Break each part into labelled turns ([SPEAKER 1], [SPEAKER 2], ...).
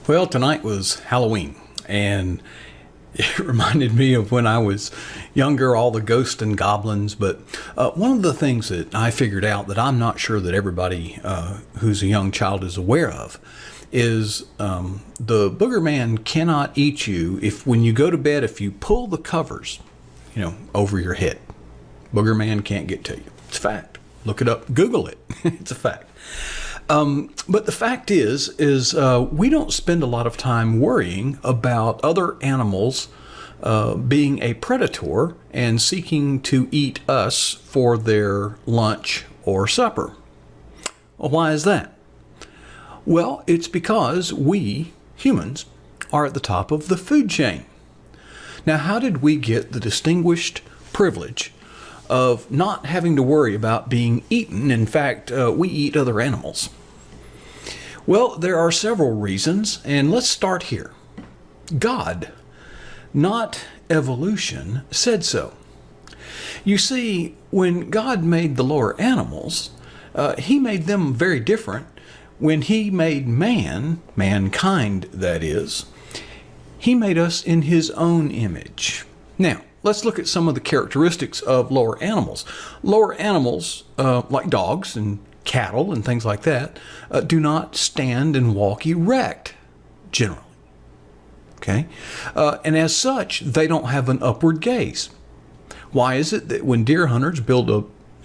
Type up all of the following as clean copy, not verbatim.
[SPEAKER 1] Well, tonight was Halloween, and it reminded me of when I was younger, all the ghosts and goblins. But one of the things that I figured out that I'm not sure that everybody who's a young child is aware of is the booger man cannot eat you if, when you go to bed, if you pull the covers, over your head. Booger man can't get to you. It's a fact. Look it up. Google it. It's a fact. But the fact is we don't spend a lot of time worrying about other animals being a predator and seeking to eat us for their lunch or supper. Well, why is that? Well, it's because we, humans, are at the top of the food chain. Now, how did we get the distinguished privilege of not having to worry about being eaten? In fact, we eat other animals. Well, there are several reasons, and let's start here. God, not evolution, said so. You see, when God made the lower animals, he made them very different. When he made mankind that is, he made us in his own image. Now, let's look at some of the characteristics of lower animals. Lower animals, like dogs and cattle and things like that, do not stand and walk erect, generally. Okay? And as such, they don't have an upward gaze. Why is it that when deer hunters build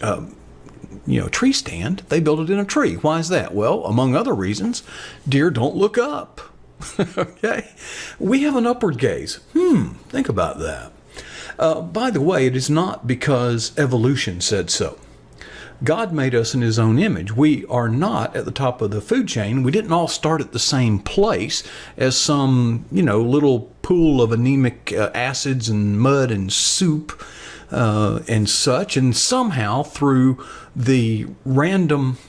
[SPEAKER 1] a tree stand, they build it in a tree? Why is that? Well, among other reasons, deer don't look up. Okay? We have an upward gaze. Think about that. By the way, it is not because evolution said so. God made us in his own image. We are not at the top of the food chain. We didn't all start at the same place as some, little pool of anemic acids and mud and soup and such. And somehow through the random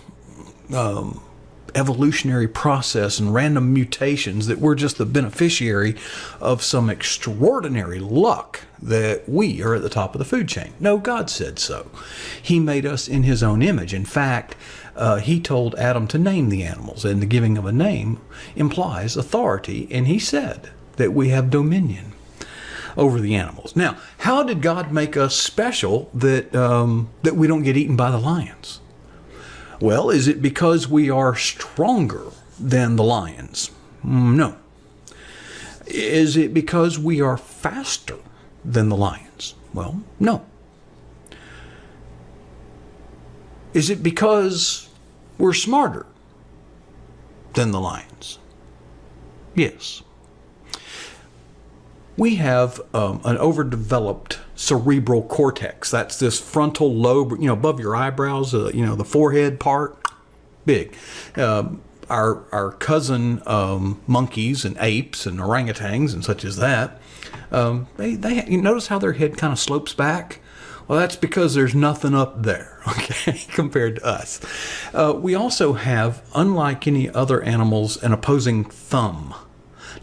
[SPEAKER 1] evolutionary process and random mutations that we're just the beneficiary of some extraordinary luck that we are at the top of the food chain. No, God said so. He made us in his own image. In fact, he told Adam to name the animals, and the giving of a name implies authority, and he said that we have dominion over the animals. Now, how did God make us special that we don't get eaten by the lions? Well, is it because we are stronger than the lions? No. Is it because we are faster than the lions? Well, no. Is it because we're smarter than the lions? Yes. We have an overdeveloped cerebral cortex. That's this frontal lobe, above your eyebrows, the forehead part, big. Our cousin monkeys and apes and orangutans and such as that, they you notice how their head kind of slopes back? Well, that's because there's nothing up there, okay, compared to us. We also have, unlike any other animals, an opposing thumb.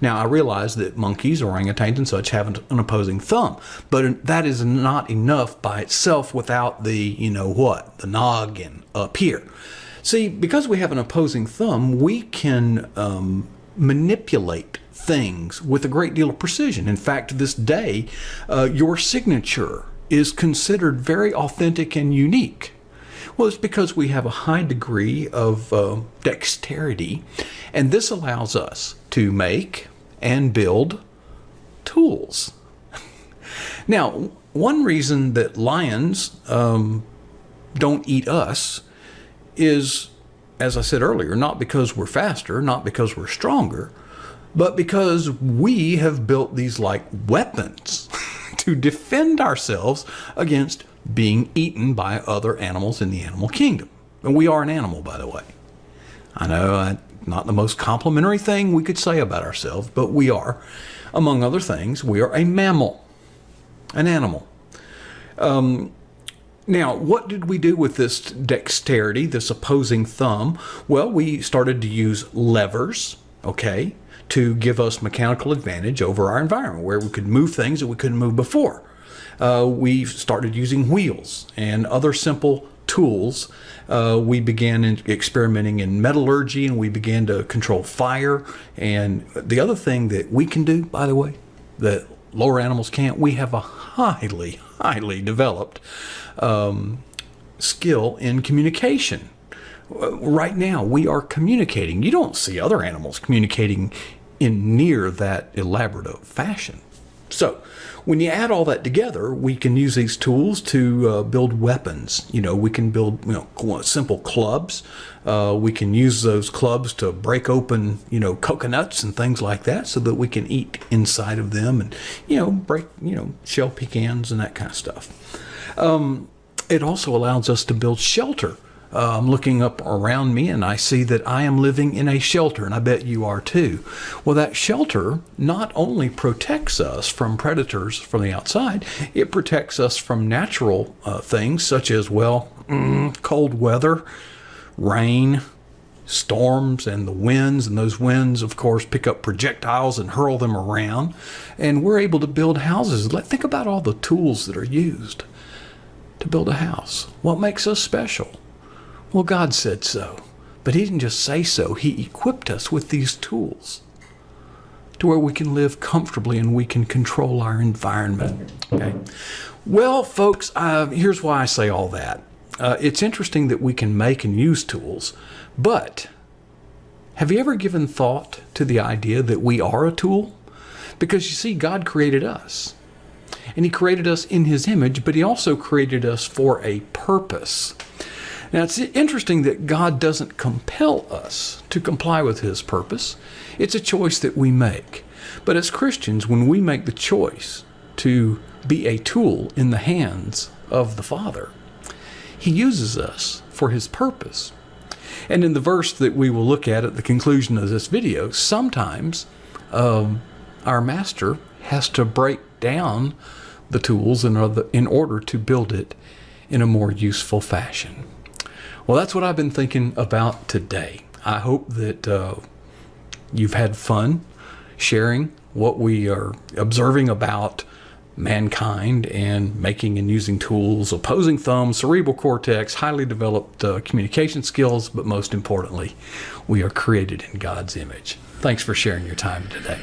[SPEAKER 1] Now, I realize that monkeys, orangutans, and such have an opposing thumb, but that is not enough by itself without the, the noggin up here. See, because we have an opposing thumb, we can manipulate things with a great deal of precision. In fact, to this day, your signature is considered very authentic and unique. Well, it's because we have a high degree of dexterity, and this allows us to make and build tools. Now, one reason that lions don't eat us is, as I said earlier, not because we're faster, not because we're stronger, but because we have built these like weapons to defend ourselves against being eaten by other animals in the animal kingdom. And we are an animal, by the way. I know not the most complimentary thing we could say about ourselves, but we are. Among other things, we are a mammal, an animal. Now, what did we do with this dexterity, this opposing thumb? Well, we started to use levers, okay, to give us mechanical advantage over our environment, where we could move things that we couldn't move before. We started using wheels and other simple tools tools. We began experimenting in metallurgy, and we began to control fire. And the other thing that we can do, by the way, that lower animals can't, we have a highly developed skill in communication. Right now, we are communicating. You don't see other animals communicating in near that elaborate fashion. So when you add all that together, we can use these tools to build weapons. We can build simple clubs. We can use those clubs to break open coconuts and things like that, so that we can eat inside of them, and break shell pecans and that kind of stuff. It also allows us to build shelter. I'm looking up around me and I see that I am living in a shelter, and I bet you are too. Well, that shelter not only protects us from predators from the outside, it protects us from natural things such as, cold weather, rain, storms, and the winds. And those winds, of course, pick up projectiles and hurl them around. And we're able to build houses. Think about all the tools that are used to build a house. What makes us special? Well, God said so, but He didn't just say so. He equipped us with these tools to where we can live comfortably and we can control our environment. Okay. Well, folks, here's why I say all that. It's interesting that we can make and use tools, but have you ever given thought to the idea that we are a tool? Because you see, God created us, and He created us in His image, but He also created us for a purpose. Now, it's interesting that God doesn't compel us to comply with His purpose. It's a choice that we make. But as Christians, when we make the choice to be a tool in the hands of the Father, He uses us for His purpose. And in the verse that we will look at the conclusion of this video, sometimes our Master has to break down the tools in order to build it in a more useful fashion. Well, that's what I've been thinking about today. I hope that you've had fun sharing what we are observing about mankind and making and using tools, opposing thumbs, cerebral cortex, highly developed communication skills, but most importantly, we are created in God's image. Thanks for sharing your time today.